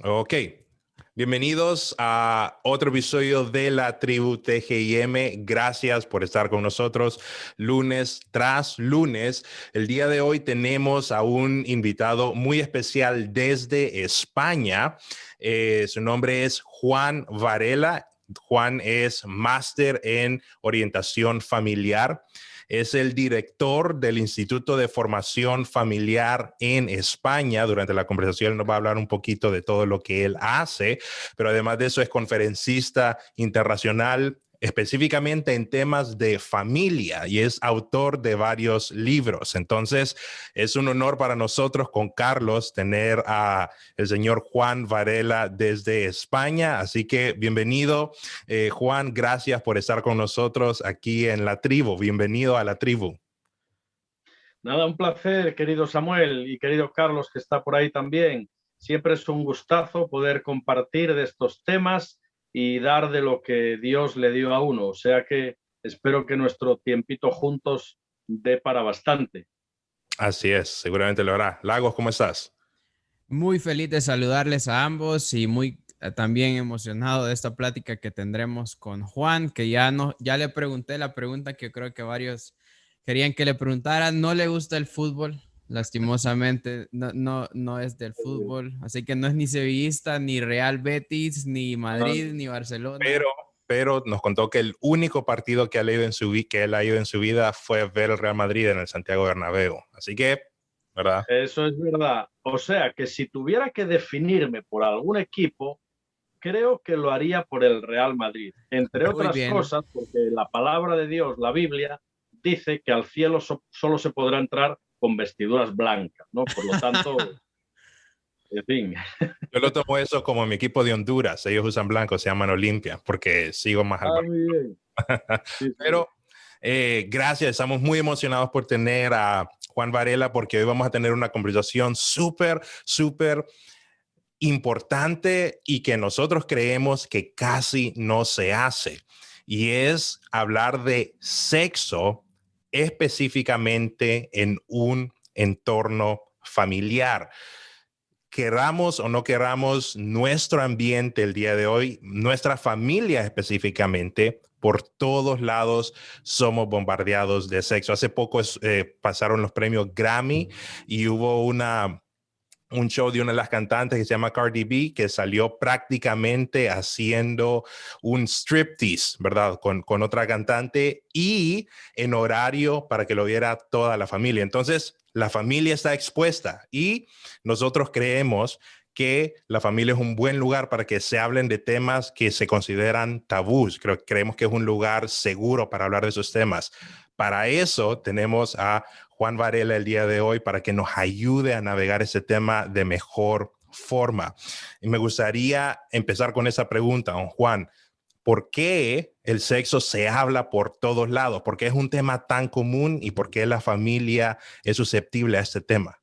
Ok, bienvenidos a otro episodio de la tribu TGIM. Gracias por estar con nosotros lunes tras lunes. El día de hoy tenemos a un invitado muy especial desde España. Su nombre es Juan Varela. Juan es máster en orientación familiar. Es el director del Instituto de Formación Familiar en España. Durante la conversación nos va a hablar un poquito de todo lo que él hace, pero además de eso es conferencista internacional, específicamente en temas de familia, y es autor de varios libros. Entonces, es un honor para nosotros con Carlos tener a el señor Juan Varela desde España. Así que bienvenido, Juan, gracias por estar con nosotros aquí en la tribu. Bienvenido a la tribu. Nada, un placer, querido Samuel y querido Carlos, que está por ahí también. Siempre es un gustazo poder compartir de estos temas y dar de lo que Dios le dio a uno. O sea que espero que nuestro tiempito juntos dé para bastante. Así es, seguramente lo hará. Lagos, ¿cómo estás? Muy feliz de saludarles a ambos y muy también emocionado de esta plática que tendremos con Juan, que ya le pregunté la pregunta que creo que varios querían que le preguntara. No le gusta el fútbol, lastimosamente, no es del fútbol, así que no es ni sevillista, ni Real Betis, ni Madrid, ni Barcelona. Pero nos contó que el único partido que él ha ido en su vida fue ver el Real Madrid en el Santiago Bernabéu. Así que, ¿verdad? Eso es verdad. O sea que si tuviera que definirme por algún equipo, creo que lo haría por el Real Madrid. Entre Muy otras bien. cosas, porque la palabra de Dios, la Biblia, dice que al cielo solo se podrá entrar con vestiduras blancas, ¿no? Por lo tanto, en fin. Yo lo tomo eso como mi equipo de Honduras. Ellos usan blanco, se llaman Olimpia, porque sigo más al Ah, blanco. muy bien. Sí, sí. Pero gracias, estamos muy emocionados por tener a Juan Varela, porque hoy vamos a tener una conversación súper importante y que nosotros creemos que casi no se hace. Y es hablar de sexo específicamente en un entorno familiar. Queramos o no queramos, nuestro ambiente el día de hoy, nuestra familia específicamente, por todos lados somos bombardeados de sexo. Hace poco pasaron los premios Grammy y hubo un show de una de las cantantes que se llama Cardi B, que salió prácticamente haciendo un striptease, ¿verdad? Con otra cantante y en horario para que lo viera toda la familia. Entonces, la familia está expuesta y nosotros creemos que la familia es un buen lugar para que se hablen de temas que se consideran tabús. Creemos que es un lugar seguro para hablar de esos temas. Para eso tenemos a Juan Varela el día de hoy para que nos ayude a navegar ese tema de mejor forma. Y me gustaría empezar con esa pregunta, don Juan. ¿Por qué el sexo se habla por todos lados? ¿Por qué es un tema tan común y por qué la familia es susceptible a este tema?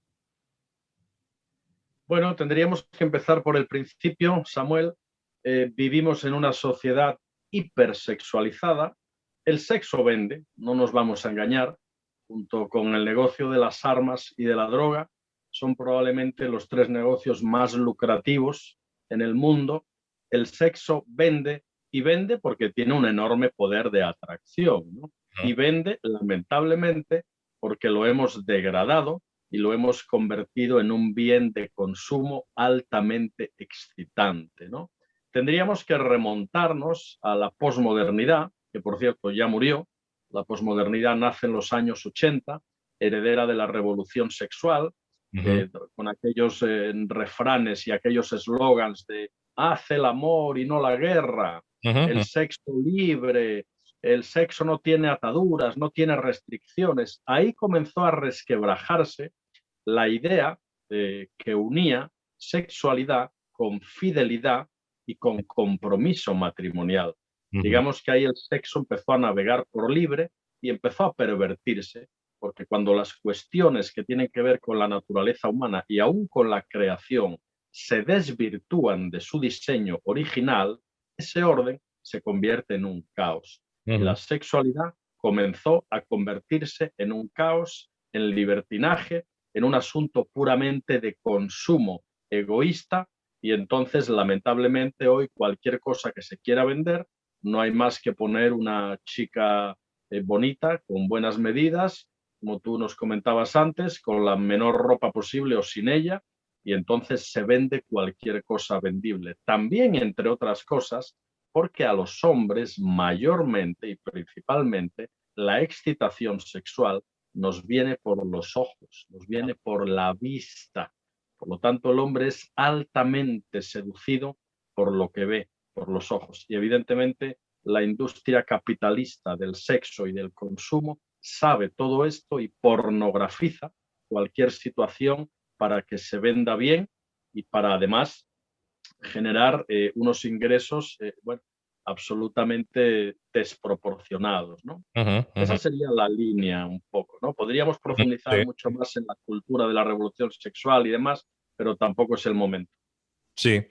Bueno, tendríamos que empezar por el principio, Samuel. Vivimos en una sociedad hipersexualizada. El sexo vende, no nos vamos a engañar, junto con el negocio de las armas y de la droga. Son probablemente los tres negocios más lucrativos en el mundo. El sexo vende y vende porque tiene un enorme poder de atracción, ¿no? Y vende, lamentablemente, porque lo hemos degradado y lo hemos convertido en un bien de consumo altamente excitante, ¿no? Tendríamos que remontarnos a la posmodernidad, que por cierto ya murió. La posmodernidad nace en los años 80, heredera de la revolución sexual, con aquellos refranes y aquellos eslogans de haz el amor y no la guerra, el sexo libre, el sexo no tiene ataduras, no tiene restricciones. Ahí comenzó a resquebrajarse la idea que unía sexualidad con fidelidad y con compromiso matrimonial. Digamos que ahí el sexo empezó a navegar por libre y empezó a pervertirse, porque cuando las cuestiones que tienen que ver con la naturaleza humana y aún con la creación se desvirtúan de su diseño original, ese orden se convierte en un caos. Y la sexualidad comenzó a convertirse en un caos, en libertinaje, en un asunto puramente de consumo egoísta Y entonces, lamentablemente, hoy cualquier cosa que se quiera vender, no hay más que poner una chica bonita, con buenas medidas, como tú nos comentabas antes, con la menor ropa posible o sin ella, y entonces se vende cualquier cosa vendible. También, entre otras cosas, porque a los hombres mayormente y principalmente la excitación sexual nos viene por los ojos, nos viene por la vista. Por lo tanto, el hombre es altamente seducido por lo que ve, por los ojos. Y evidentemente, la industria capitalista del sexo y del consumo sabe todo esto y pornografiza cualquier situación para que se venda bien y para además generar unos ingresos bueno, absolutamente desproporcionados, ¿no? Ujú, Esa ujú, sería la línea un poco, ¿no? Podríamos ujú, profundizar sí, mucho más en la cultura de la revolución sexual y demás, pero tampoco es el momento. sí.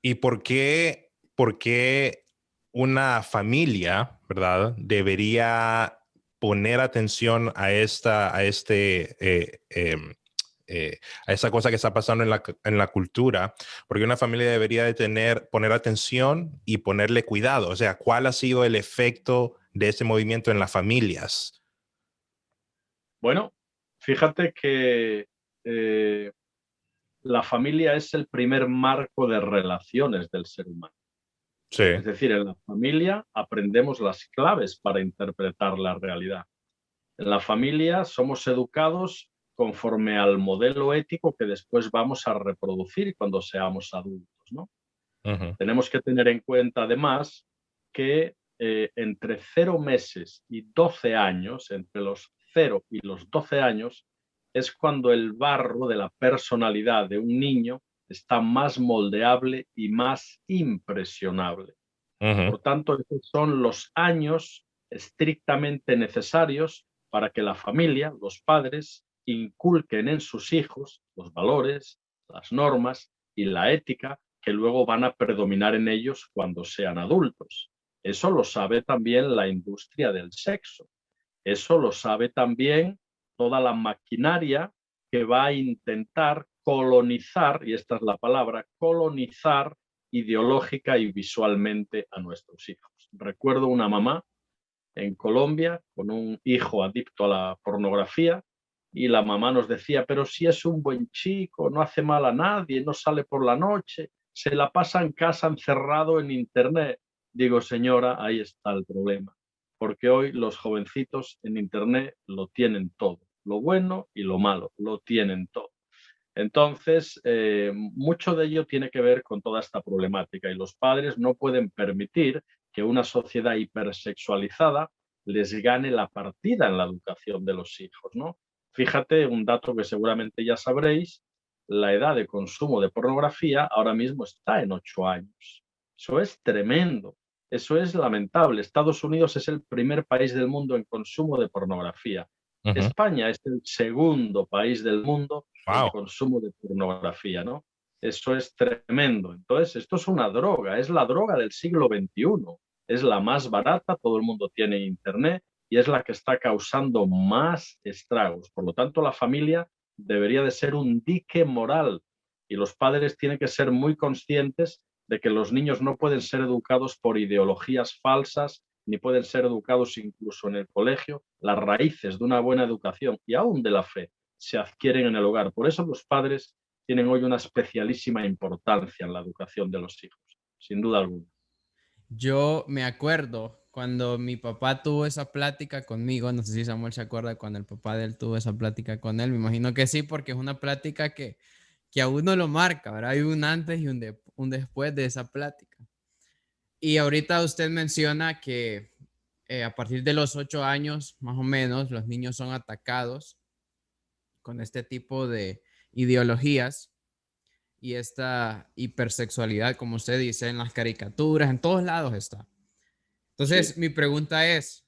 ¿Y por qué una familia, verdad, debería poner atención a a esa cosa que está pasando en en la cultura? Porque una familia debería de poner atención y ponerle cuidado. O sea, ¿cuál ha sido el efecto de ese movimiento en las familias? Bueno, fíjate que eh, la familia es el primer marco de relaciones del ser humano. Sí. Es decir, en la familia aprendemos las claves para interpretar la realidad. En la familia somos educados conforme al modelo ético que después vamos a reproducir cuando seamos adultos, ¿no? Ujú, Tenemos que tener en cuenta además que entre 0 meses y 12 años, entre los 0 y los 12 años, es cuando el barro de la personalidad de un niño está más moldeable y más impresionable. ujú, Por tanto, esos son los años estrictamente necesarios para que la familia, los padres, inculquen en sus hijos los valores, las normas y la ética que luego van a predominar en ellos cuando sean adultos. Eso lo sabe también la industria del sexo. Eso lo sabe también toda la maquinaria que va a intentar colonizar, y esta es la palabra, colonizar ideológica y visualmente a nuestros hijos. Recuerdo una mamá en Colombia con un hijo adicto a la pornografía y la mamá nos decía, pero si es un buen chico, no hace mal a nadie, no sale por la noche, se la pasa en casa encerrado en internet. Digo, señora, ahí está el problema, porque hoy los jovencitos en internet lo tienen todo, lo bueno y lo malo, lo tienen todo. Entonces, mucho de ello tiene que ver con toda esta problemática y los padres no pueden permitir que una sociedad hipersexualizada les gane la partida en la educación de los hijos, ¿no? Fíjate un dato que seguramente ya sabréis, la edad de consumo de pornografía ahora mismo está en 8 años. Eso es tremendo, eso es lamentable. Estados Unidos es el primer país del mundo en consumo de pornografía. ujú. España es el segundo país del mundo en Wow. consumo de pornografía, ¿no? Eso es tremendo. Entonces, esto es una droga, es la droga del siglo XXI. Es la más barata, todo el mundo tiene internet y es la que está causando más estragos. Por lo tanto, la familia debería de ser un dique moral y los padres tienen que ser muy conscientes de que los niños no pueden ser educados por ideologías falsas ni pueden ser educados incluso en el colegio. Las raíces de una buena educación y aún de la fe se adquieren en el hogar. Por eso los padres tienen hoy una especialísima importancia en la educación de los hijos, sin duda alguna. Yo me acuerdo cuando mi papá tuvo esa plática conmigo, no sé si Samuel se acuerda cuando el papá de él tuvo esa plática con él, me imagino que sí, porque es una plática que a uno lo marca, ¿verdad? Hay un antes y un después de esa plática. Y ahorita usted menciona que a partir de los 8 años, más o menos, los niños son atacados con este tipo de ideologías y esta hipersexualidad, como usted dice, en las caricaturas, en todos lados está. Sí, Entonces, mi pregunta es,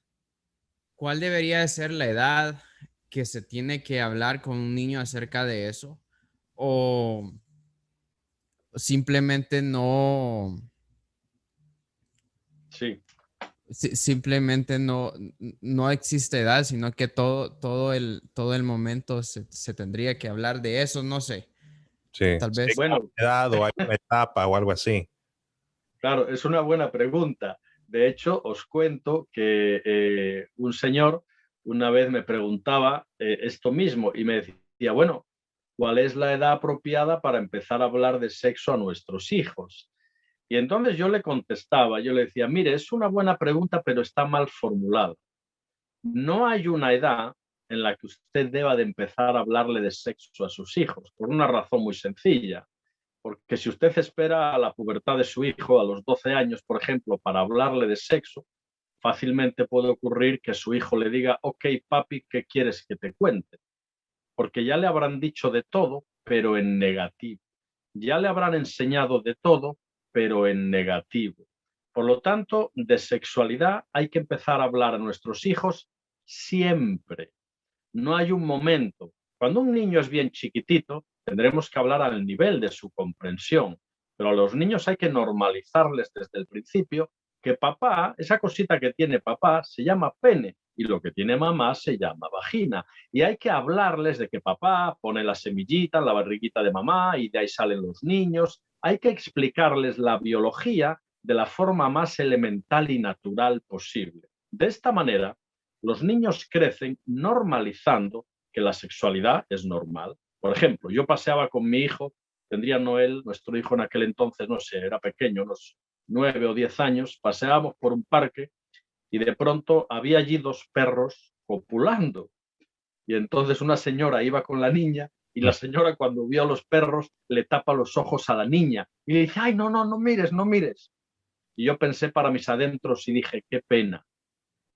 ¿cuál debería de ser la edad que se tiene que hablar con un niño acerca de eso? ¿O simplemente sí. simplemente no existe edad, sino que todo el momento se tendría que hablar de eso? No sé. Sí. Tal Sí, vez. Bueno, edad o hay una etapa o algo así. claro, es una buena pregunta. De hecho, os cuento que un señor una vez me preguntaba esto mismo y me decía, bueno, ¿cuál es la edad apropiada para empezar a hablar de sexo a nuestros hijos? Y entonces yo le contestaba, yo le decía, mire, es una buena pregunta, pero está mal formulada. No hay una edad en la que usted deba de empezar a hablarle de sexo a sus hijos, por una razón muy sencilla. Porque si usted espera a la pubertad de su hijo, a los 12 años, por ejemplo, para hablarle de sexo, fácilmente puede ocurrir que su hijo le diga, ok, papi, ¿qué quieres que te cuente? Porque ya le habrán dicho de todo, pero en negativo. Ya le habrán enseñado de todo, pero en negativo. Por lo tanto, de sexualidad hay que empezar a hablar a nuestros hijos siempre. No hay un momento. Cuando un niño es bien chiquitito, tendremos que hablar al nivel de su comprensión, pero a los niños hay que normalizarles desde el principio que papá, esa cosita que tiene papá, se llama pene y lo que tiene mamá se llama vagina. Y hay que hablarles de que papá pone la semillita en la barriguita de mamá y de ahí salen los niños. Hay que explicarles la biología de la forma más elemental y natural posible. De esta manera, los niños crecen normalizando que la sexualidad es normal. Por ejemplo, yo paseaba con mi hijo, tendría Noel, nuestro hijo en aquel entonces, no sé, era pequeño, unos 9 o 10 años, paseábamos por un parque y de pronto había allí dos perros copulando. Y entonces una señora iba con la niña y la señora cuando vio a los perros le tapa los ojos a la niña y le dice, ay, no, no, no mires, no mires. Y yo pensé para mis adentros y dije, qué pena.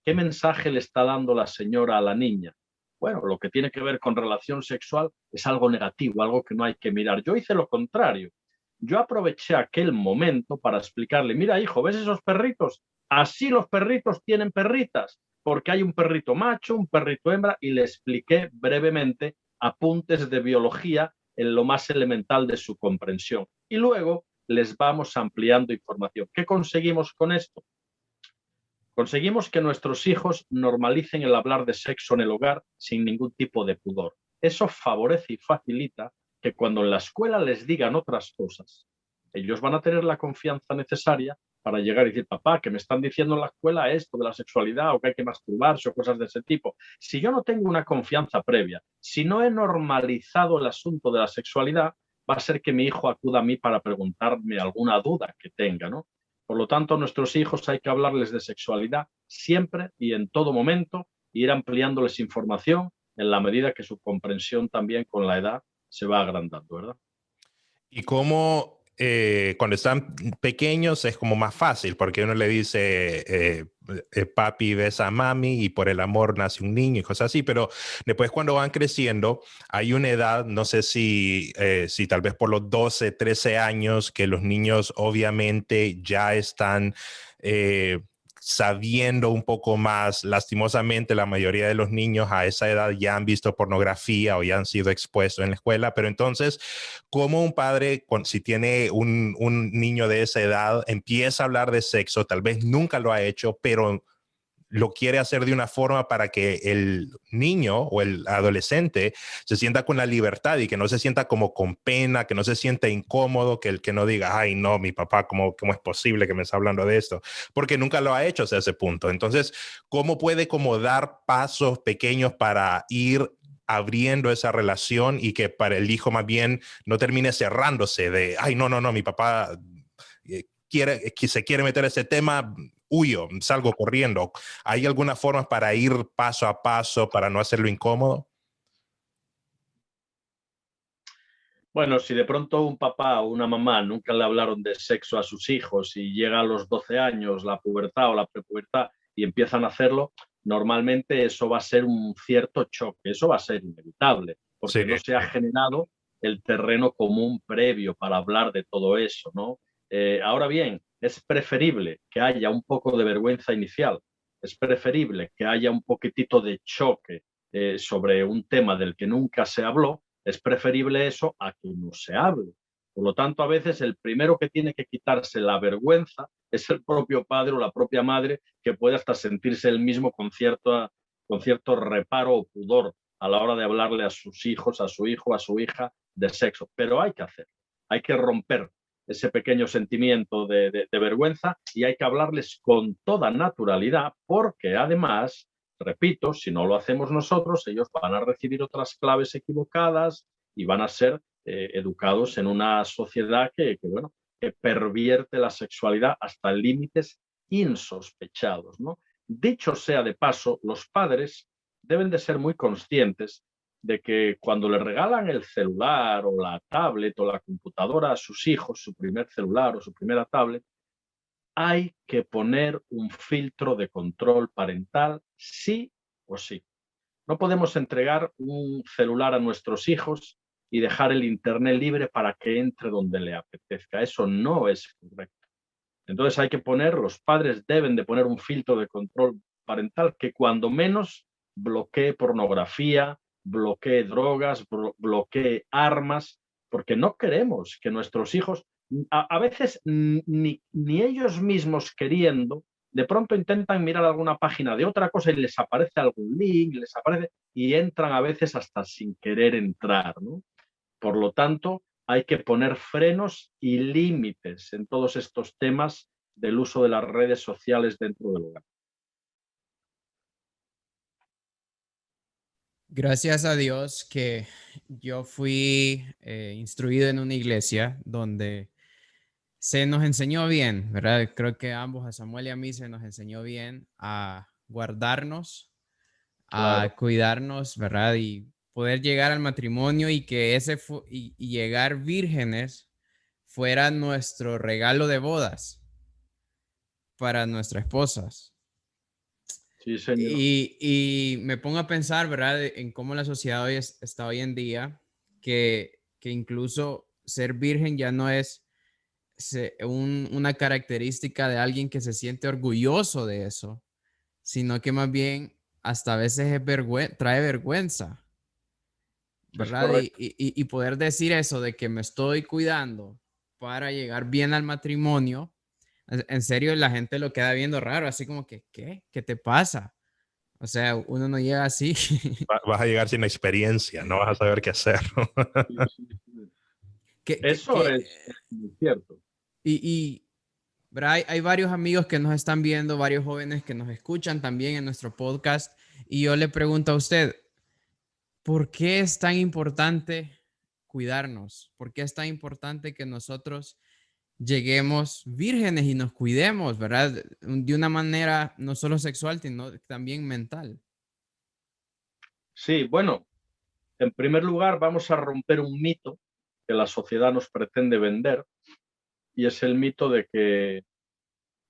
¿Qué mensaje le está dando la señora a la niña? Bueno, lo que tiene que ver con relación sexual es algo negativo, algo que no hay que mirar. Yo hice lo contrario. Yo aproveché aquel momento para explicarle, mira hijo, ¿ves esos perritos? Así los perritos tienen perritas, porque hay un perrito macho, un perrito hembra, y le expliqué brevemente apuntes de biología en lo más elemental de su comprensión. Y luego les vamos ampliando información. ¿Qué conseguimos con esto? Conseguimos que nuestros hijos normalicen el hablar de sexo en el hogar sin ningún tipo de pudor. Eso favorece y facilita que cuando en la escuela les digan otras cosas, ellos van a tener la confianza necesaria para llegar y decir, papá, que me están diciendo en la escuela esto de la sexualidad o que hay que masturbarse o cosas de ese tipo. Si yo no tengo una confianza previa, si no he normalizado el asunto de la sexualidad, va a ser que mi hijo acuda a mí para preguntarme alguna duda que tenga, ¿no? Por lo tanto, a nuestros hijos hay que hablarles de sexualidad siempre y en todo momento, e ir ampliándoles información en la medida que su comprensión también con la edad se va agrandando, ¿verdad? Y cómo cuando están pequeños es como más fácil, porque uno le dice, papi besa a mami y por el amor nace un niño y cosas así, pero después cuando van creciendo hay una edad, no sé si tal vez por los 12, 13 años, que los niños obviamente ya están sabiendo un poco más. Lastimosamente, la mayoría de los niños a esa edad ya han visto pornografía o ya han sido expuestos en la escuela, pero entonces, ¿cómo un padre, si tiene un niño de esa edad, empieza a hablar de sexo? Tal vez nunca lo ha hecho, pero lo quiere hacer de una forma para que el niño o el adolescente se sienta con la libertad y que no se sienta como con pena, que no se sienta incómodo, que no diga, ay, no, mi papá, ¿cómo es posible que me está hablando de esto? Porque nunca lo ha hecho hasta ese punto. Entonces, ¿cómo puede como dar pasos pequeños para ir abriendo esa relación y que para el hijo más bien no termine cerrándose de, ay, no, no, no, mi papá que se quiere meter ese tema, huyo, salgo corriendo? ¿Hay alguna forma para ir paso a paso para no hacerlo incómodo? Bueno, si de pronto un papá o una mamá nunca le hablaron de sexo a sus hijos y llega a los 12 años la pubertad o la prepubertad y empiezan a hacerlo, normalmente eso va a ser un cierto choque, eso va a ser inevitable, Sí, porque no se ha generado el terreno común previo para hablar de todo eso, ¿no? Ahora bien, es preferible que haya un poco de vergüenza inicial, es preferible que haya un poquitito de choque sobre un tema del que nunca se habló. Es preferible eso a que no se hable. Por lo tanto, a veces el primero que tiene que quitarse la vergüenza es el propio padre o la propia madre, que puede hasta sentirse él mismo con cierto reparo o pudor a la hora de hablarle a sus hijos, a su hijo, a su hija, de sexo, pero hay que hacerlo. Hay que romper ese pequeño sentimiento de vergüenza y hay que hablarles con toda naturalidad porque además, repito, si no lo hacemos nosotros, ellos van a recibir otras claves equivocadas y van a ser educados en una sociedad bueno, que pervierte la sexualidad hasta límites insospechados, ¿no? Dicho sea de paso, los padres deben de ser muy conscientes de que cuando le regalan el celular o la tablet o la computadora a sus hijos, su primer celular o su primera tablet, hay que poner un filtro de control parental sí o sí. No podemos entregar un celular a nuestros hijos y dejar el internet libre para que entre donde le apetezca. Eso no es correcto. Entonces hay que poner, los padres deben de poner un filtro de control parental que cuando menos bloquee pornografía, bloquee drogas, bloquee armas, porque no queremos que nuestros hijos, a veces ni ellos mismos queriendo, de pronto intentan mirar alguna página de otra cosa y les aparece algún link, les aparece y entran a veces hasta sin querer entrar, ¿no? Por lo tanto, hay que poner frenos y límites en todos estos temas del uso de las redes sociales dentro del hogar. Gracias a Dios que yo fui instruido en una iglesia donde se nos enseñó bien, ¿verdad? Creo que ambos, a Samuel y a mí, se nos enseñó bien a guardarnos, Claro, a cuidarnos, ¿verdad? Y poder llegar al matrimonio y que y llegar vírgenes fuera nuestro regalo de bodas para nuestras esposas. sí, señor. Y me pongo a pensar, ¿verdad? En cómo la sociedad está hoy en día, que incluso ser virgen ya no es una característica de alguien que se siente orgulloso de eso, sino que más bien hasta a veces trae vergüenza, Es ¿verdad? correcto. Y poder decir eso de que me estoy cuidando para llegar bien al matrimonio, en serio la gente lo queda viendo raro, así como que, ¿qué? ¿Qué te pasa? O sea, uno no llega así. Vas a llegar sin experiencia, no vas a saber qué hacer. Sí, sí, sí. que, que, Eso que, es muy cierto. y ¿verdad? Hay varios amigos que nos están viendo, varios jóvenes que nos escuchan también en nuestro podcast. Y yo le pregunto a usted, ¿por qué es tan importante cuidarnos? ¿Por qué es tan importante que nosotros lleguemos vírgenes y nos cuidemos, ¿verdad? De una manera no solo sexual, sino también mental. Sí, bueno, en primer lugar vamos a romper un mito que la sociedad nos pretende vender y es el mito de que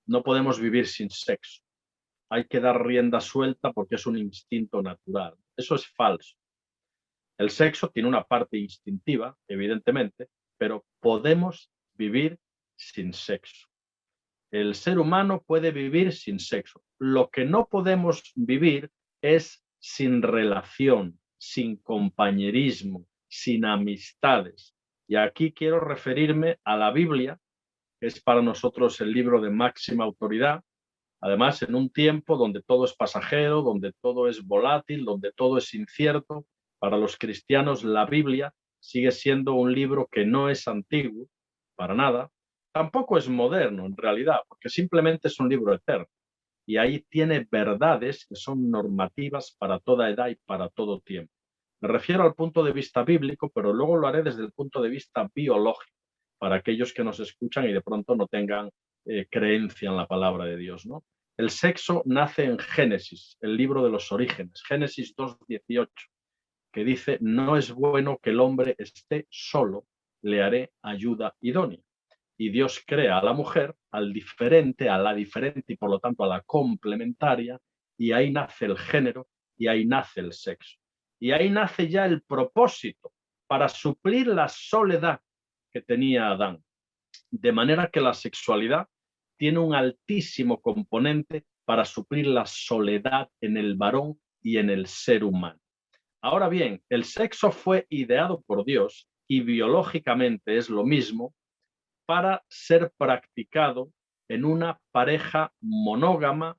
no podemos vivir sin sexo. Hay que dar rienda suelta porque es un instinto natural. Eso es falso. El sexo tiene una parte instintiva, evidentemente, pero podemos vivir sin sexo. El ser humano puede vivir sin sexo. Lo que no podemos vivir es sin relación, sin compañerismo, sin amistades. Y aquí quiero referirme a la Biblia, que es para nosotros el libro de máxima autoridad. Además, en un tiempo donde todo es pasajero, donde todo es volátil, donde todo es incierto, para los cristianos la Biblia sigue siendo un libro que no es antiguo, para nada, tampoco es moderno en realidad, porque simplemente es un libro eterno. Y ahí tiene verdades que son normativas para toda edad y para todo tiempo. Me refiero al punto de vista bíblico, pero luego lo haré desde el punto de vista biológico, para aquellos que nos escuchan y de pronto no tengan creencia en la palabra de Dios, ¿no? El sexo nace en Génesis, el libro de los orígenes, Génesis 2:18, que dice, no es bueno que el hombre esté solo, le haré ayuda idónea. Y Dios crea a la mujer, al diferente, a la diferente y por lo tanto a la complementaria, y ahí nace el género y ahí nace el sexo. Y ahí nace ya el propósito para suplir la soledad que tenía Adán. De manera que la sexualidad tiene un altísimo componente para suplir la soledad en el varón y en el ser humano. Ahora bien, el sexo fue ideado por Dios y biológicamente es lo mismo para ser practicado en una pareja monógama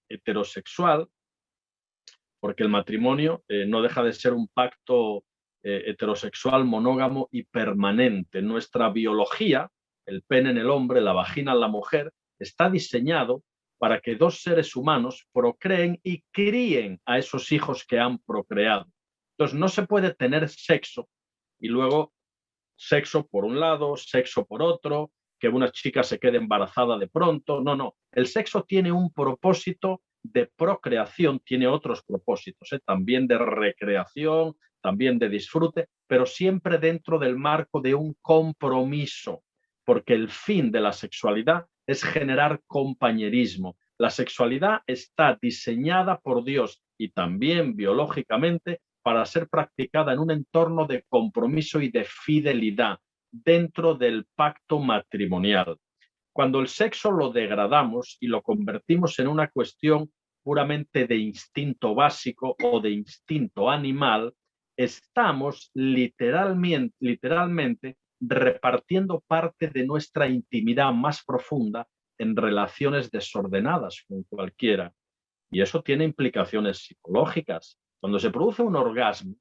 heterosexual, porque el matrimonio no deja de ser un pacto heterosexual, monógamo y permanente. Nuestra biología, el pene en el hombre, la vagina en la mujer, está diseñado para que dos seres humanos procreen y críen a esos hijos que han procreado. Entonces, no se puede tener sexo y luego sexo por un lado, sexo por otro, que una chica se quede embarazada de pronto. No, no. El sexo tiene un propósito de procreación, tiene otros propósitos, también de recreación, también de disfrute, pero siempre dentro del marco de un compromiso, porque el fin de la sexualidad es generar compañerismo. La sexualidad está diseñada por Dios y también biológicamente para ser practicada en un entorno de compromiso y de fidelidad dentro del pacto matrimonial. Cuando el sexo lo degradamos y lo convertimos en una cuestión puramente de instinto básico o de instinto animal, estamos literalmente repartiendo parte de nuestra intimidad más profunda en relaciones desordenadas con cualquiera. Y eso tiene implicaciones psicológicas. Cuando se produce un orgasmo,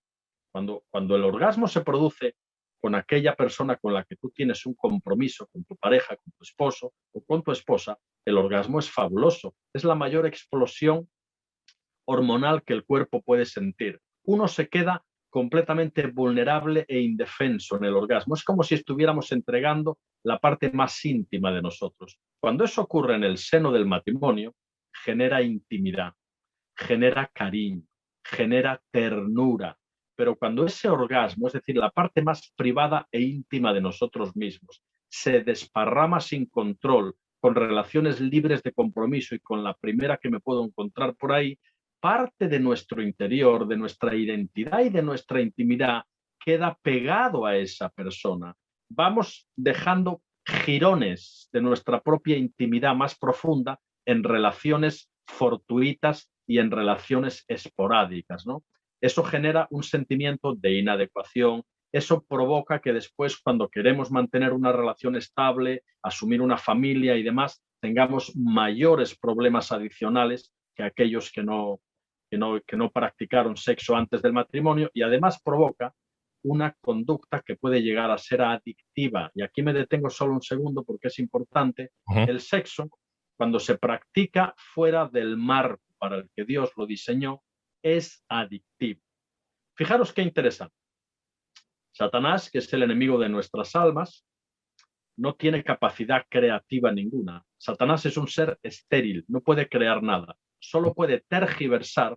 cuando el orgasmo se produce con aquella persona con la que tú tienes un compromiso, con tu pareja, con tu esposo o con tu esposa, el orgasmo es fabuloso. Es la mayor explosión hormonal que el cuerpo puede sentir. Uno se queda completamente vulnerable e indefenso en el orgasmo. Es como si estuviéramos entregando la parte más íntima de nosotros. Cuando eso ocurre en el seno del matrimonio, genera intimidad, genera cariño, genera ternura. Pero cuando ese orgasmo, es decir, la parte más privada e íntima de nosotros mismos, se desparrama sin control, con relaciones libres de compromiso y con la primera que me puedo encontrar por ahí, parte de nuestro interior, de nuestra identidad y de nuestra intimidad queda pegado a esa persona. Vamos dejando jirones de nuestra propia intimidad más profunda en relaciones fortuitas y en relaciones esporádicas, ¿no? Eso genera un sentimiento de inadecuación, eso provoca que después, cuando queremos mantener una relación estable, asumir una familia y demás, tengamos mayores problemas adicionales que aquellos que no practicaron sexo antes del matrimonio, y además provoca una conducta que puede llegar a ser adictiva. Y aquí me detengo solo un segundo porque es importante. El sexo, cuando se practica fuera del marco para el que Dios lo diseñó, es adictivo. Fijaros qué interesante. Satanás, que es el enemigo de nuestras almas, no tiene capacidad creativa ninguna. Satanás es un ser estéril, no puede crear nada, solo puede tergiversar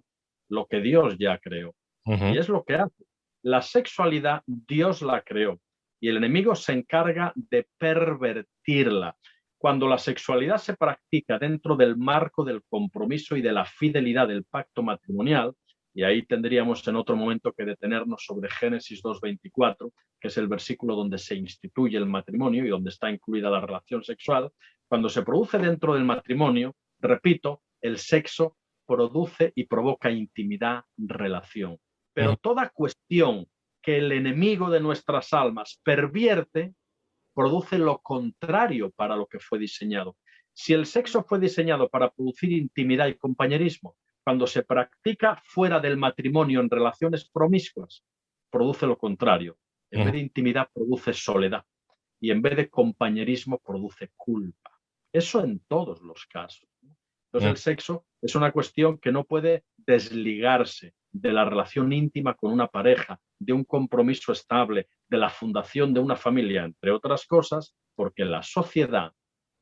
lo que Dios ya creó. Y es lo que hace. La sexualidad Dios la creó y el enemigo se encarga de pervertirla. Cuando la sexualidad se practica dentro del marco del compromiso y de la fidelidad del pacto matrimonial, y ahí tendríamos en otro momento que detenernos sobre Génesis 2:24, que es el versículo donde se instituye el matrimonio y donde está incluida la relación sexual. Cuando se produce dentro del matrimonio, repito, el sexo produce y provoca intimidad, relación. Pero toda cuestión que el enemigo de nuestras almas pervierte, produce lo contrario para lo que fue diseñado. Si el sexo fue diseñado para producir intimidad y compañerismo, cuando se practica fuera del matrimonio en relaciones promiscuas, produce lo contrario. En vez de intimidad, produce soledad. Y en vez de compañerismo, produce culpa. Eso en todos los casos. Entonces, el sexo es una cuestión que no puede desligarse de la relación íntima con una pareja, de un compromiso estable, de la fundación de una familia, entre otras cosas, porque la sociedad,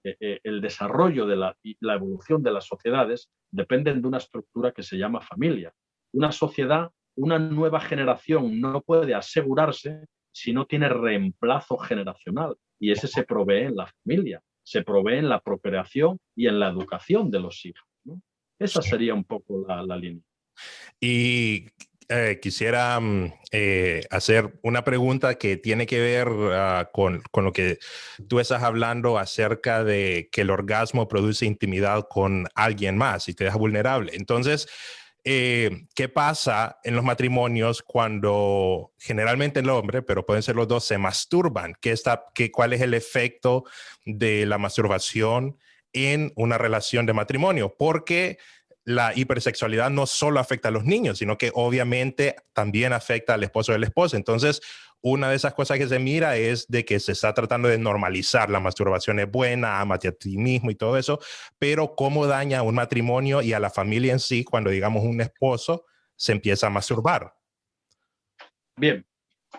el desarrollo de la evolución de las sociedades dependen de una estructura que se llama familia. Una sociedad, una nueva generación no puede asegurarse si no tiene reemplazo generacional, y ese se provee en la familia, se provee en la procreación y en la educación de los hijos, ¿no? Esa sería un poco la línea. Y quisiera hacer una pregunta que tiene que ver con lo que tú estás hablando acerca de que el orgasmo produce intimidad con alguien más y te deja vulnerable. Entonces, ¿qué pasa en los matrimonios cuando generalmente el hombre, pero pueden ser los dos, se masturban? ¿Cuál es el efecto de la masturbación en una relación de matrimonio? Porque la hipersexualidad no solo afecta a los niños, sino que obviamente también afecta al esposo y a la esposa. Entonces, una de esas cosas que se mira es de que se está tratando de normalizar la masturbación es buena, ámate a ti mismo y todo eso, pero cómo daña a un matrimonio y a la familia en sí cuando, digamos, un esposo se empieza a masturbar. Bien,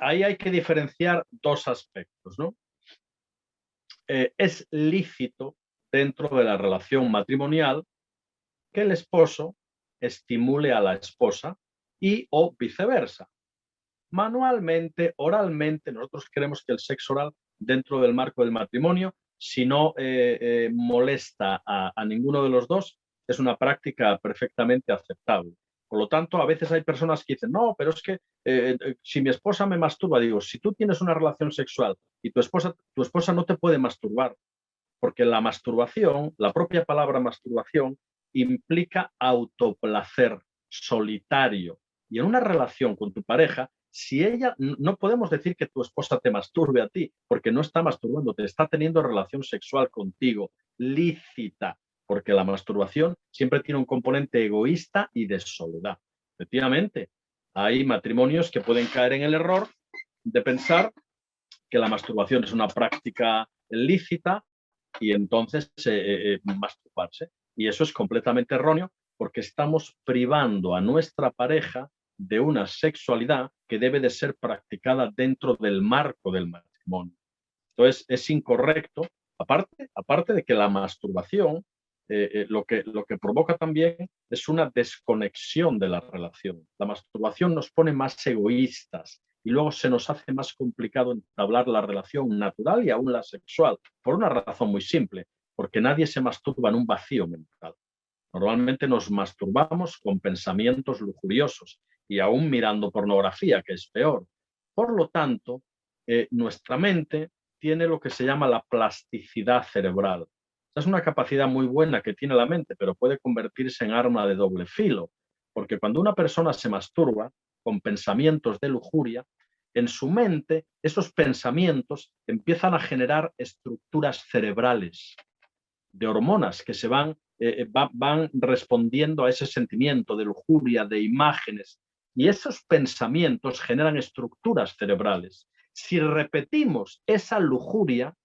ahí hay que diferenciar dos aspectos, ¿no? Es lícito dentro de la relación matrimonial que el esposo estimule a la esposa y o viceversa. Manualmente, oralmente, nosotros creemos que el sexo oral dentro del marco del matrimonio, si no molesta a ninguno de los dos, es una práctica perfectamente aceptable. Por lo tanto, a veces hay personas que dicen, no, pero es que si mi esposa me masturba, digo, si tú tienes una relación sexual y tu esposa no te puede masturbar, porque la masturbación, la propia palabra masturbación, implica autoplacer solitario. Y en una relación con tu pareja, si ella, no podemos decir que tu esposa te masturbe a ti, porque no está masturbando, te está teniendo relación sexual contigo, lícita, porque la masturbación siempre tiene un componente egoísta y de soledad. Efectivamente, hay matrimonios que pueden caer en el error de pensar que la masturbación es una práctica lícita y entonces masturbarse. Y eso es completamente erróneo porque estamos privando a nuestra pareja de una sexualidad que debe de ser practicada dentro del marco del matrimonio. Entonces es incorrecto, aparte de que la masturbación lo que provoca también es una desconexión de la relación. La masturbación nos pone más egoístas y luego se nos hace más complicado entablar la relación natural y aún la sexual, por una razón muy simple, porque nadie se masturba en un vacío mental. Normalmente nos masturbamos con pensamientos lujuriosos y aún mirando pornografía, que es peor. Por lo tanto, nuestra mente tiene lo que se llama la plasticidad cerebral. Esa es una capacidad muy buena que tiene la mente, pero puede convertirse en arma de doble filo, porque cuando una persona se masturba con pensamientos de lujuria, en su mente esos pensamientos empiezan a generar estructuras cerebrales de hormonas que van respondiendo a ese sentimiento de lujuria, de imágenes, y esos pensamientos generan estructuras cerebrales. Si repetimos esa lujuria,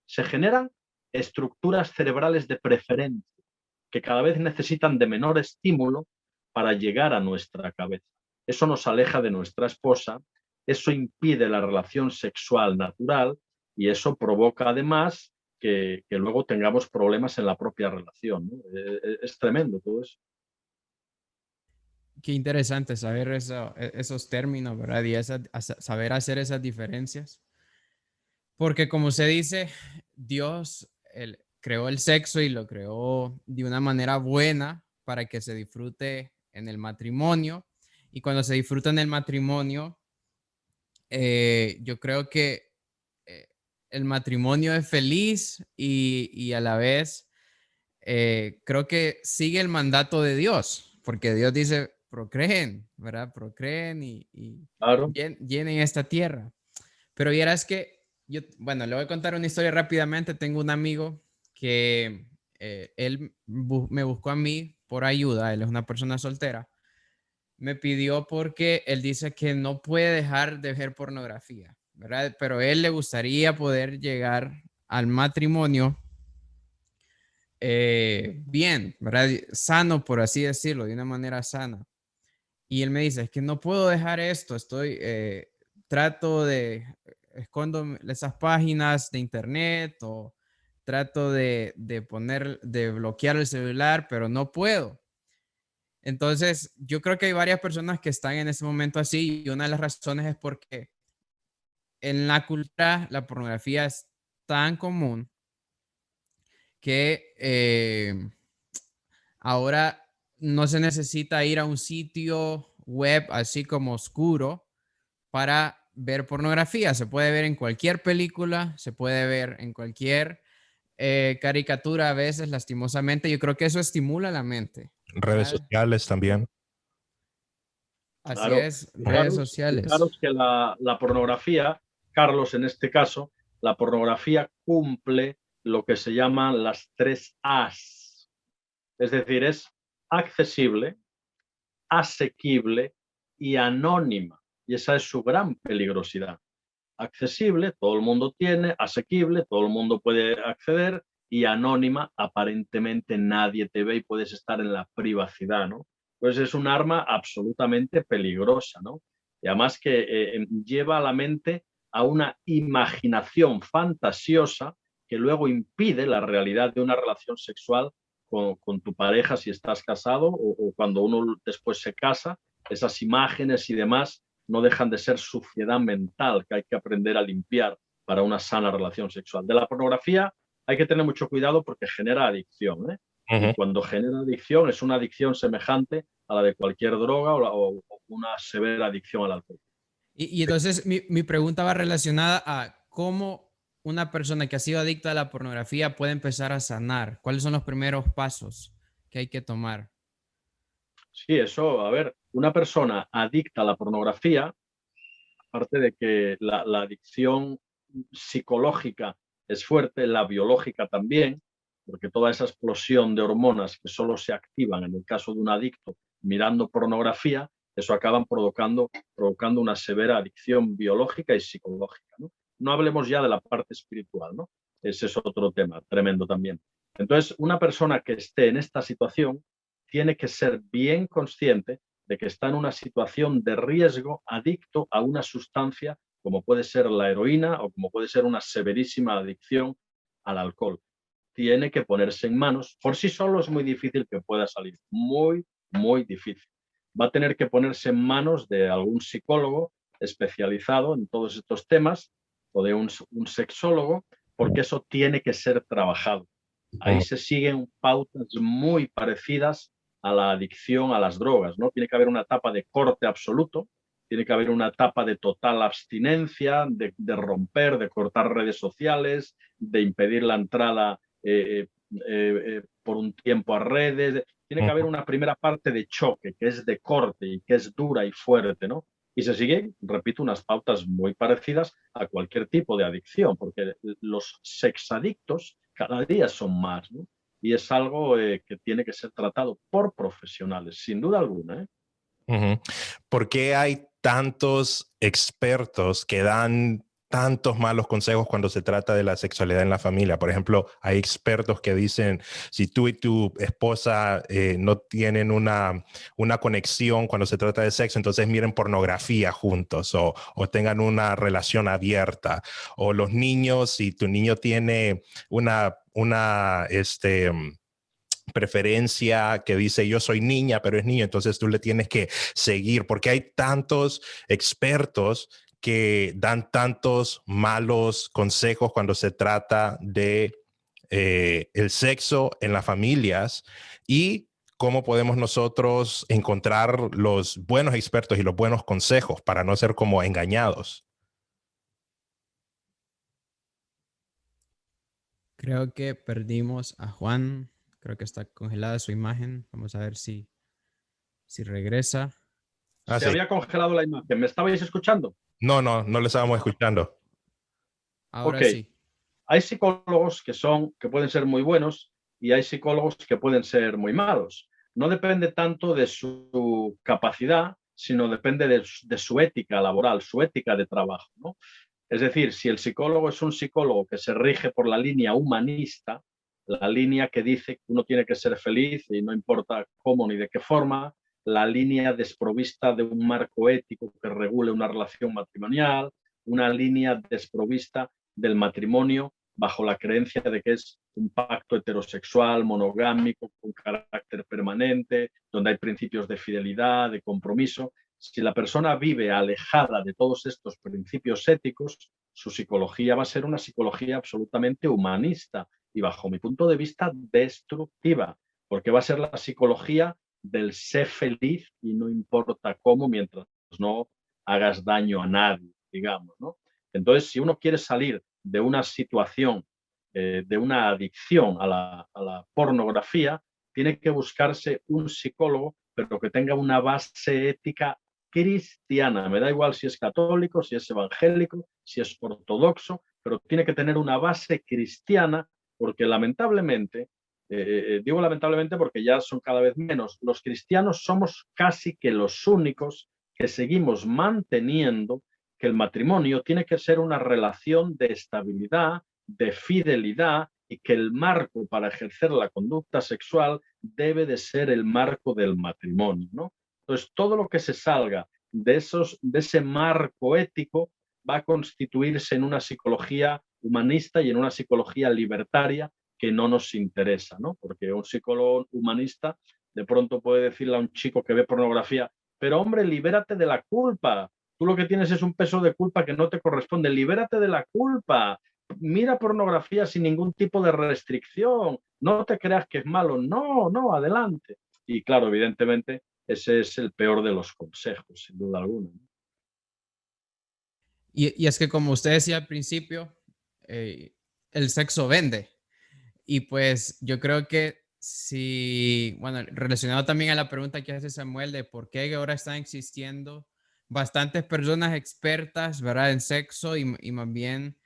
se generan estructuras cerebrales de preferencia, que cada vez necesitan de menor estímulo para llegar a nuestra cabeza. Eso nos aleja de nuestra esposa, eso impide la relación sexual natural y eso provoca además que luego tengamos problemas en la propia relación, ¿no? Es tremendo todo eso. Qué interesante saber esos términos, ¿verdad? Y saber hacer esas diferencias. Porque como se dice, Dios creó el sexo y lo creó de una manera buena para que se disfrute en el matrimonio. Y cuando se disfruta en el matrimonio, yo creo que el matrimonio es feliz y a la vez creo que sigue el mandato de Dios, porque Dios dice, procreen, ¿verdad? Procreen y Claro. llenen esta tierra. Pero vieras que yo, bueno, le voy a contar una historia rápidamente. Tengo un amigo que él me buscó a mí por ayuda. Él es una persona soltera. Me pidió porque él dice que no puede dejar de ver pornografía, ¿verdad? Pero a él le gustaría poder llegar al matrimonio bien, ¿verdad? Sano, por así decirlo, de una manera sana. Y él me dice, es que no puedo dejar esto, trato de, escondo esas páginas de internet o trato de bloquear el celular, pero no puedo. Entonces, yo creo que hay varias personas que están en ese momento así y una de las razones es porque en la cultura la pornografía es tan común que ahora no se necesita ir a un sitio web así como oscuro para ver pornografía. Se puede ver en cualquier película, se puede ver en cualquier caricatura a veces, lastimosamente. Yo creo que eso estimula la mente, Redes ¿verdad? sociales también. Así Claro. es, redes sociales. Fijaros que la pornografía, Carlos, en este caso, la pornografía cumple lo que se llaman las 3 As. Es decir, es accesible, asequible y anónima. Y esa es su gran peligrosidad. Accesible, todo el mundo tiene; asequible, todo el mundo puede acceder; y anónima, aparentemente nadie te ve y puedes estar en la privacidad, ¿no? Pues es un arma absolutamente peligrosa, ¿no? Y además que lleva a la mente a una imaginación fantasiosa que luego impide la realidad de una relación sexual con tu pareja si estás casado, o cuando uno después se casa. Esas imágenes y demás no dejan de ser suciedad mental que hay que aprender a limpiar para una sana relación sexual. De la pornografía hay que tener mucho cuidado porque genera adicción, ¿eh? Y cuando genera adicción, es una adicción semejante a la de cualquier droga o una severa adicción al alcohol. Y entonces mi pregunta va relacionada a cómo una persona que ha sido adicta a la pornografía puede empezar a sanar. ¿Cuáles son los primeros pasos que hay que tomar? Sí, eso, a ver, una persona adicta a la pornografía, aparte de que la adicción psicológica es fuerte, la biológica también, porque toda esa explosión de hormonas que solo se activan en el caso de un adicto mirando pornografía, eso acaban provocando una severa adicción biológica y psicológica, ¿no? No hablemos ya de la parte espiritual, ¿no? Ese es otro tema tremendo también. Entonces, una persona que esté en esta situación tiene que ser bien consciente de que está en una situación de riesgo, adicto a una sustancia como puede ser la heroína o como puede ser una severísima adicción al alcohol. Tiene que ponerse en manos. Por sí solo es muy difícil que pueda salir, muy, muy difícil. Va a tener que ponerse en manos de algún psicólogo especializado en todos estos temas, o de un sexólogo, porque eso tiene que ser trabajado. Ahí se siguen pautas muy parecidas a la adicción a las drogas, ¿no? Tiene que haber una etapa de corte absoluto, tiene que haber una etapa de total abstinencia, de romper, de cortar redes sociales, de impedir la entrada por un tiempo a redes. Tiene que haber una primera parte de choque, que es de corte y que es dura y fuerte, ¿no? Y se siguen, repito, unas pautas muy parecidas a cualquier tipo de adicción, porque los sexadictos cada día son más, ¿no? Y es algo que tiene que ser tratado por profesionales, sin duda alguna, ¿eh? ¿Por qué hay tantos expertos que dan tantos malos consejos cuando se trata de la sexualidad en la familia? Por ejemplo, hay expertos que dicen, si tú y tu esposa no tienen una conexión cuando se trata de sexo, entonces miren pornografía juntos, o tengan una relación abierta. O los niños, si tu niño tiene una preferencia que dice yo soy niña, pero es niño, entonces tú le tienes que seguir, porque hay tantos expertos que dan tantos malos consejos cuando se trata de el sexo en las familias. Y cómo podemos nosotros encontrar los buenos expertos y los buenos consejos para no ser como engañados. Creo que perdimos a Juan. Creo que está congelada su imagen. Vamos a ver si regresa. Ah, Se sí. había congelado la imagen. ¿Me estabais escuchando? No le estábamos escuchando. Ahora Ok. sí. Hay psicólogos que pueden ser muy buenos y hay psicólogos que pueden ser muy malos. No depende tanto de su capacidad, sino depende de su ética laboral, su ética de trabajo, ¿no? Es decir, si el psicólogo es un psicólogo que se rige por la línea humanista, la línea que dice que uno tiene que ser feliz y no importa cómo ni de qué forma, la línea desprovista de un marco ético que regule una relación matrimonial, una línea desprovista del matrimonio bajo la creencia de que es un pacto heterosexual, monogámico, con carácter permanente, donde hay principios de fidelidad, de compromiso. Si la persona vive alejada de todos estos principios éticos, su psicología va a ser una psicología absolutamente humanista y, bajo mi punto de vista, destructiva, porque va a ser la psicología del sé feliz y no importa cómo, mientras no hagas daño a nadie, digamos, ¿no? Entonces, si uno quiere salir de una situación, de una adicción a la pornografía, tiene que buscarse un psicólogo, pero que tenga una base ética cristiana. Me da igual si es católico, si es evangélico, si es ortodoxo, pero tiene que tener una base cristiana, porque lamentablemente Digo lamentablemente porque ya son cada vez menos. Los cristianos somos casi que los únicos que seguimos manteniendo que el matrimonio tiene que ser una relación de estabilidad, de fidelidad, y que el marco para ejercer la conducta sexual debe de ser el marco del matrimonio, ¿no? Entonces, todo lo que se salga de ese marco ético va a constituirse en una psicología humanista y en una psicología libertaria que no nos interesa, ¿no? Porque un psicólogo humanista de pronto puede decirle a un chico que ve pornografía, pero hombre, libérate de la culpa. Tú lo que tienes es un peso de culpa que no te corresponde. Libérate de la culpa. Mira pornografía sin ningún tipo de restricción. No te creas que es malo. No, no, adelante. Y claro, evidentemente, ese es el peor de los consejos, sin duda alguna. Y es que como usted decía al principio, el sexo vende. Y pues yo creo que si, bueno, relacionado también a la pregunta que hace Samuel de por qué ahora están existiendo bastantes personas expertas, ¿verdad? En sexo y más bien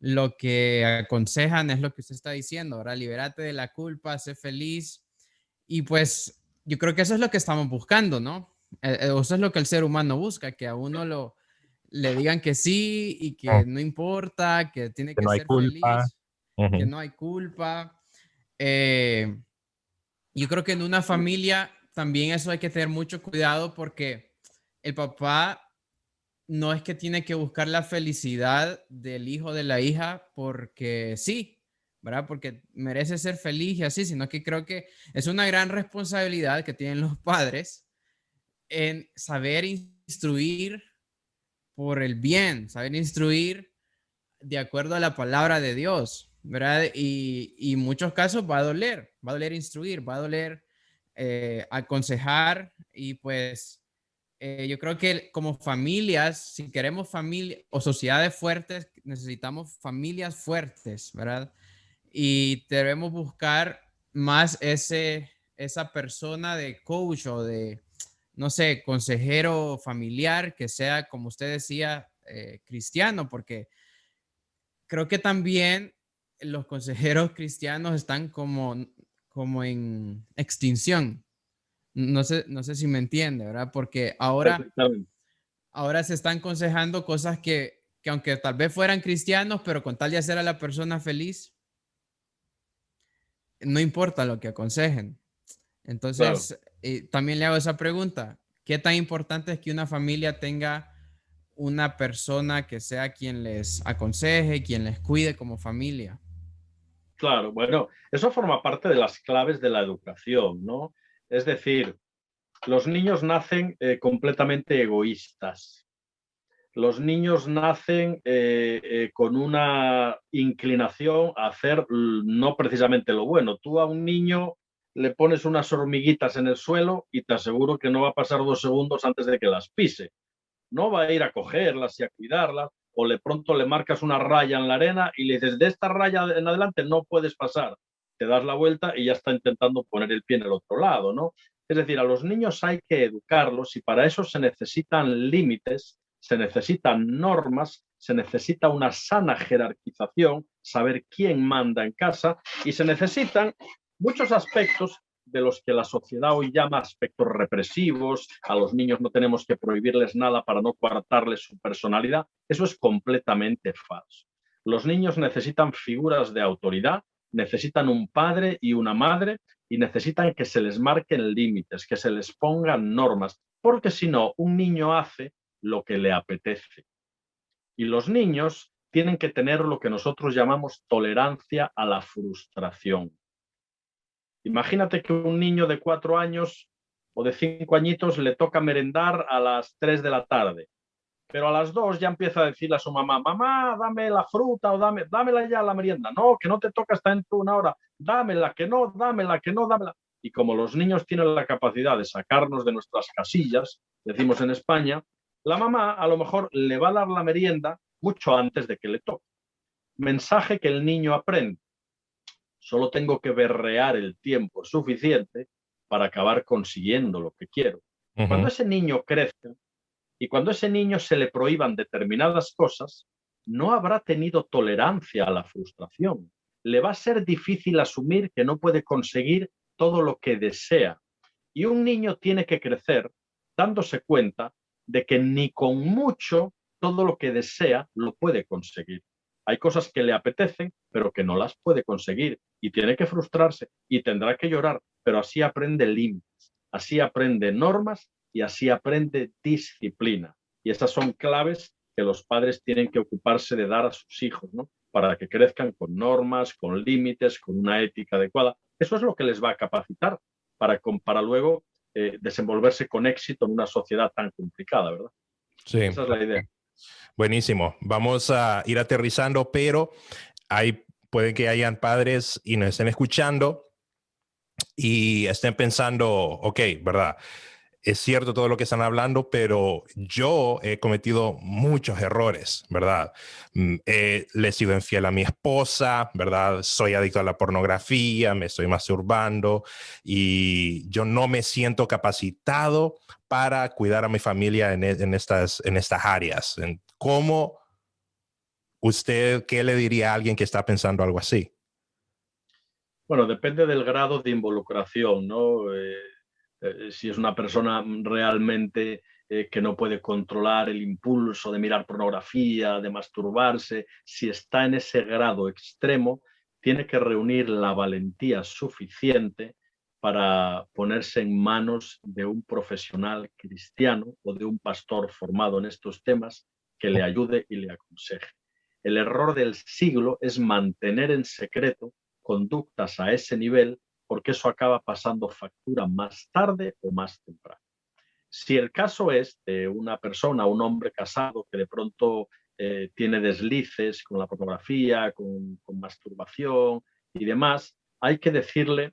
lo que aconsejan es lo que usted está diciendo, ¿verdad? Libérate de la culpa, sé feliz. Y pues yo creo que eso es lo que estamos buscando, ¿no? Eso es lo que el ser humano busca, que a uno le digan que sí y que no importa, que tiene Que que no hay ser culpa. feliz, que no hay culpa. Eh, yo creo que en una familia también eso hay que tener mucho cuidado porque el papá no es que tiene que buscar la felicidad del hijo o de la hija porque sí, ¿verdad? Porque merece ser feliz y así, sino que creo que es una gran responsabilidad que tienen los padres en saber instruir por el bien, saber instruir de acuerdo a la palabra de Dios, ¿verdad? Y en muchos casos va a doler instruir, va a doler aconsejar y pues yo creo que como familias, si queremos familia o sociedades fuertes, necesitamos familias fuertes, ¿verdad? Y debemos buscar más esa persona de coach o de, no sé, consejero familiar que sea, como usted decía, cristiano, porque creo que también los consejeros cristianos están como en extinción. No sé si me entiende, ¿verdad? Porque ahora se están aconsejando cosas que aunque tal vez fueran cristianos, pero con tal de hacer a la persona feliz, no importa lo que aconsejen. Claro. Entonces, también le hago esa pregunta. ¿Qué tan importante es que una familia tenga una persona que sea quien les aconseje, quien les cuide como familia? Claro, bueno, eso forma parte de las claves de la educación, ¿no? Es decir, los niños nacen completamente egoístas. Los niños nacen con una inclinación a hacer no precisamente lo bueno. Tú a un niño le pones unas hormiguitas en el suelo y te aseguro que no va a pasar 2 segundos antes de que las pise. No va a ir a cogerlas y a cuidarlas, o de pronto le marcas una raya en la arena y le dices, de esta raya en adelante no puedes pasar. Te das la vuelta y ya está intentando poner el pie en el otro lado, ¿no? Es decir, a los niños hay que educarlos y para eso se necesitan límites, se necesitan normas, se necesita una sana jerarquización, saber quién manda en casa y se necesitan muchos aspectos de los que la sociedad hoy llama aspectos represivos. A los niños no tenemos que prohibirles nada para no coartarles su personalidad. Eso es completamente falso. Los niños necesitan figuras de autoridad, necesitan un padre y una madre y necesitan que se les marquen límites, que se les pongan normas, porque si no, un niño hace lo que le apetece. Y los niños tienen que tener lo que nosotros llamamos tolerancia a la frustración. Imagínate que un niño de 4 años o de 5 añitos le toca merendar a las 3 de la tarde, pero a las 2 ya empieza a decirle a su mamá, mamá, dame la fruta o dámela ya la merienda. No, que no te toca hasta dentro de una hora. Dámela, que no, dámela, que no, dámela. Y como los niños tienen la capacidad de sacarnos de nuestras casillas, decimos en España, la mamá a lo mejor le va a dar la merienda mucho antes de que le toque. Mensaje que el niño aprende. Solo tengo que berrear el tiempo suficiente para acabar consiguiendo lo que quiero. Cuando ese niño crece y cuando ese niño se le prohíban determinadas cosas, no habrá tenido tolerancia a la frustración. le va a ser difícil asumir que no puede conseguir todo lo que desea. Y un niño tiene que crecer dándose cuenta de que ni con mucho todo lo que desea lo puede conseguir. Hay cosas que le apetecen, pero que no las puede conseguir y tiene que frustrarse y tendrá que llorar, pero así aprende límites, así aprende normas y así aprende disciplina. Y esas son claves que los padres tienen que ocuparse de dar a sus hijos, ¿no? Para que crezcan con normas, con límites, con una ética adecuada. Eso es lo que les va a capacitar para luego desenvolverse con éxito en una sociedad tan complicada, ¿verdad? Sí. Esa es la idea. Buenísimo. Vamos a ir aterrizando, pero puede que hayan padres y nos estén escuchando y estén pensando, ok, ¿verdad? Es cierto todo lo que están hablando, pero yo he cometido muchos errores, ¿verdad? Le he sido infiel a mi esposa, ¿verdad? Soy adicto a la pornografía, me estoy masturbando y yo no me siento capacitado para cuidar a mi familia en estas áreas. ¿Cómo usted, qué le diría a alguien que está pensando algo así? Bueno, depende del grado de involucración, ¿no? Si es una persona realmente que no puede controlar el impulso de mirar pornografía, de masturbarse, si está en ese grado extremo, tiene que reunir la valentía suficiente para ponerse en manos de un profesional cristiano o de un pastor formado en estos temas que le ayude y le aconseje. El error del siglo es mantener en secreto conductas a ese nivel, porque eso acaba pasando factura más tarde o más temprano. Si el caso es de una persona, un hombre casado que de pronto tiene deslices con la pornografía, con masturbación y demás, hay que decirle,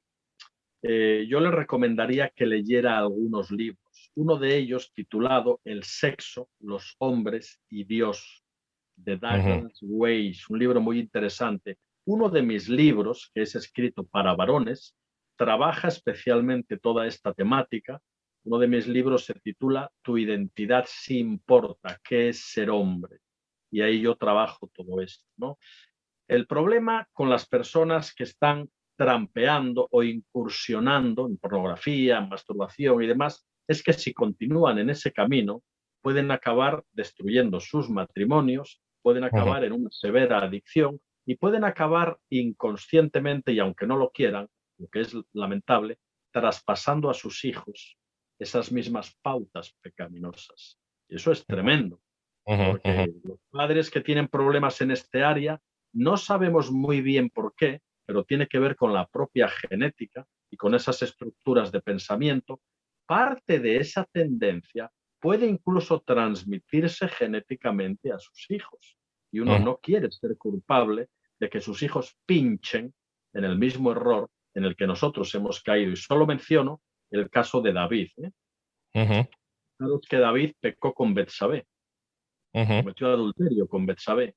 yo le recomendaría que leyera algunos libros. Uno de ellos titulado El sexo, los hombres y Dios, de Douglas Weiss, un libro muy interesante. Uno de mis libros, que es escrito para varones, trabaja especialmente toda esta temática. Uno de mis libros se titula Tu identidad sí importa, ¿qué es ser hombre? Y ahí yo trabajo todo esto, ¿no? El problema con las personas que están trampeando o incursionando en pornografía, en masturbación y demás, es que si continúan en ese camino, pueden acabar destruyendo sus matrimonios, pueden acabar en una severa adicción y pueden acabar inconscientemente, y aunque no lo quieran, lo que es lamentable, traspasando a sus hijos esas mismas pautas pecaminosas. Y eso es tremendo, porque los padres que tienen problemas en este área no sabemos muy bien por qué, pero tiene que ver con la propia genética y con esas estructuras de pensamiento. Parte de esa tendencia puede incluso transmitirse genéticamente a sus hijos. Y uno no quiere ser culpable de que sus hijos pinchen en el mismo error en el que nosotros hemos caído. Y solo menciono el caso de David. Claro que David pecó con Betsabé, cometió adulterio con Betsabé.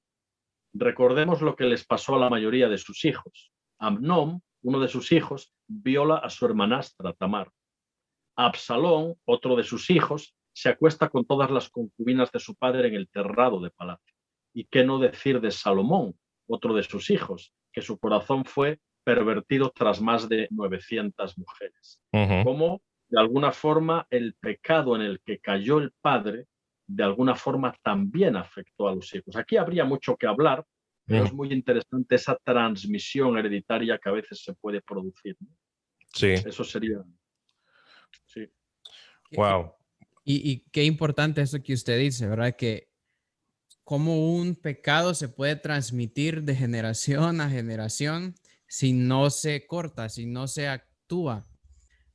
Recordemos lo que les pasó a la mayoría de sus hijos. Amnón, uno de sus hijos, viola a su hermanastra Tamar. Absalón, otro de sus hijos, se acuesta con todas las concubinas de su padre en el terrado de palacio. ¿Y qué no decir de Salomón, otro de sus hijos, que su corazón fue pervertido tras más de 900 mujeres? Cómo, de alguna forma, el pecado en el que cayó el padre de alguna forma también afectó a los hijos. Aquí habría mucho que hablar, pero es muy interesante esa transmisión hereditaria que a veces se puede producir, ¿no? Sí. Eso sería... Sí. Wow. Y qué importante eso que usted dice, ¿verdad? Que cómo un pecado se puede transmitir de generación a generación si no se corta, si no se actúa,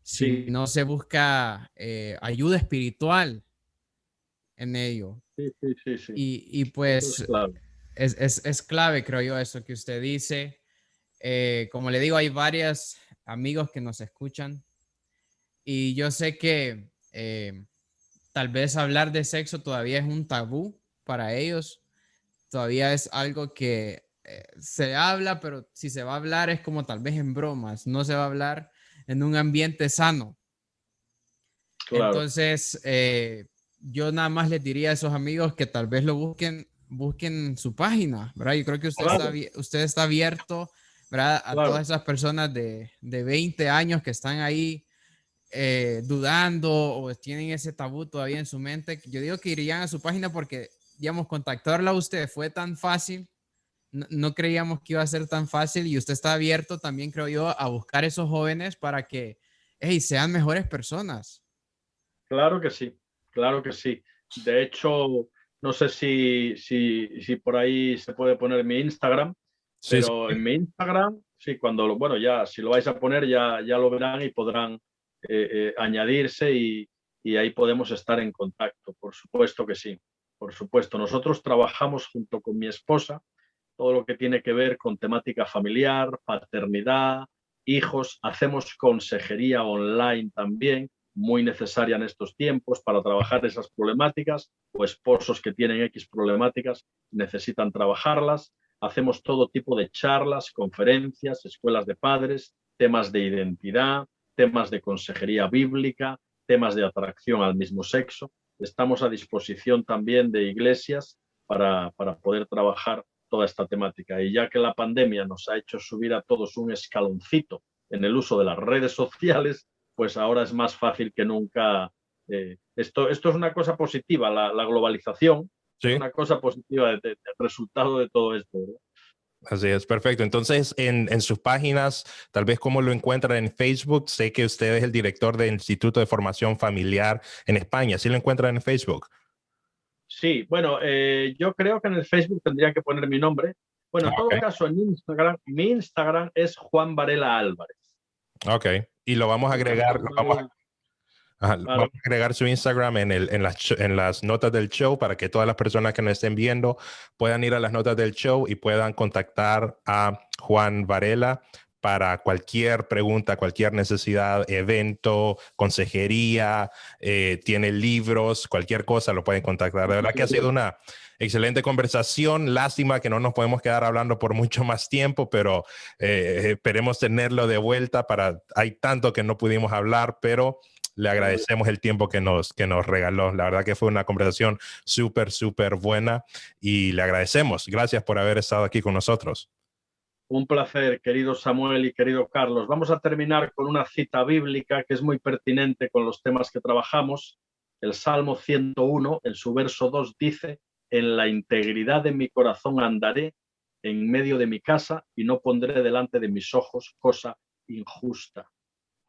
si Sí. no se busca ayuda espiritual en ello. Sí. Y Eso pues es clave. es clave, creo yo, eso que usted dice. Como le digo, hay varios amigos que nos escuchan y yo sé que tal vez hablar de sexo todavía es un tabú para ellos. Todavía es algo que se habla, pero si se va a hablar es como tal vez en bromas, no se va a hablar en un ambiente sano. Claro. Entonces, yo nada más les diría a esos amigos que tal vez lo busquen su página, ¿verdad? Yo creo que usted, Claro. usted está abierto ¿verdad? A Claro. todas esas personas de 20 años que están ahí dudando o tienen ese tabú todavía en su mente. Yo digo que irían a su página porque, digamos, contactarla a usted fue tan fácil. No creíamos que iba a ser tan fácil y usted está abierto también, creo yo, a buscar esos jóvenes para que, hey, sean mejores personas. Claro que sí, claro que sí. De hecho, no sé si por ahí se puede poner mi Instagram, Sí, sí. pero en mi Instagram, sí, bueno, ya si lo vais a poner ya lo verán y podrán añadirse y ahí podemos estar en contacto. Por supuesto que sí, por supuesto. Nosotros trabajamos junto con mi esposa todo lo que tiene que ver con temática familiar, paternidad, hijos. Hacemos consejería online también, muy necesaria en estos tiempos para trabajar esas problemáticas, o esposos que tienen X problemáticas necesitan trabajarlas. Hacemos todo tipo de charlas, conferencias, escuelas de padres, temas de identidad, temas de consejería bíblica, temas de atracción al mismo sexo. Estamos a disposición también de iglesias para poder trabajar toda esta temática. Y ya que la pandemia nos ha hecho subir a todos un escaloncito en el uso de las redes sociales, pues ahora es más fácil que nunca. Esto es una cosa positiva, la globalización es Sí. una cosa positiva de resultado de todo esto, ¿verdad? Así es, perfecto. Entonces, en sus páginas, tal vez cómo lo encuentran en Facebook, sé que usted es el director del Instituto de Formación Familiar en España. ¿Sí lo encuentran en Facebook? Sí, bueno, yo creo que en el Facebook tendría que poner mi nombre. Bueno, Ah, en todo ok. caso, en Instagram, mi Instagram es Juan Varela Álvarez. Ok. Y lo vamos a agregar, Juan Varela, vamos claro. a agregar su Instagram en las notas del show para que todas las personas que nos estén viendo puedan ir a las notas del show y puedan contactar a Juan Varela para cualquier pregunta, cualquier necesidad, evento, consejería, tiene libros, cualquier cosa lo pueden contactar. De verdad que ha sido una excelente conversación. Lástima que no nos podemos quedar hablando por mucho más tiempo, pero esperemos tenerlo de vuelta hay tanto que no pudimos hablar, pero le agradecemos el tiempo que nos regaló. La verdad que fue una conversación súper, súper buena y le agradecemos. Gracias por haber estado aquí con nosotros. Un placer, querido Samuel y querido Carlos. Vamos a terminar con una cita bíblica que es muy pertinente con los temas que trabajamos. El Salmo 101, en su verso 2, dice: en la integridad de mi corazón andaré en medio de mi casa y no pondré delante de mis ojos cosa injusta.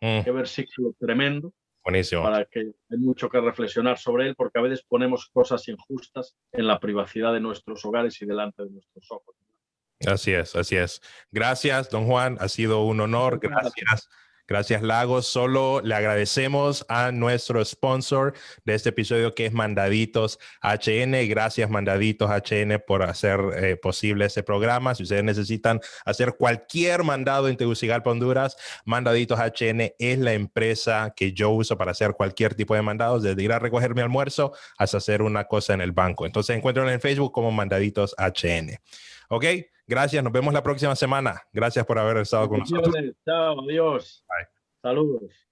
Qué versículo tremendo, Buenísimo. para que hay mucho que reflexionar sobre él, porque a veces ponemos cosas injustas en la privacidad de nuestros hogares y delante de nuestros ojos. Así es, así es. Gracias, don Juan. Ha sido un honor. Gracias. Gracias, Lagos. Solo le agradecemos a nuestro sponsor de este episodio, que es Mandaditos HN. Gracias, Mandaditos HN, por hacer posible este programa. Si ustedes necesitan hacer cualquier mandado en Tegucigalpa, Honduras, Mandaditos HN es la empresa que yo uso para hacer cualquier tipo de mandados, desde ir a recoger mi almuerzo hasta hacer una cosa en el banco. Entonces, encuéntrenlo en Facebook como Mandaditos HN. Ok, gracias. Nos vemos la próxima semana. Gracias por haber estado con nosotros. Bendiciones. Chao, adiós. Bye. Saludos.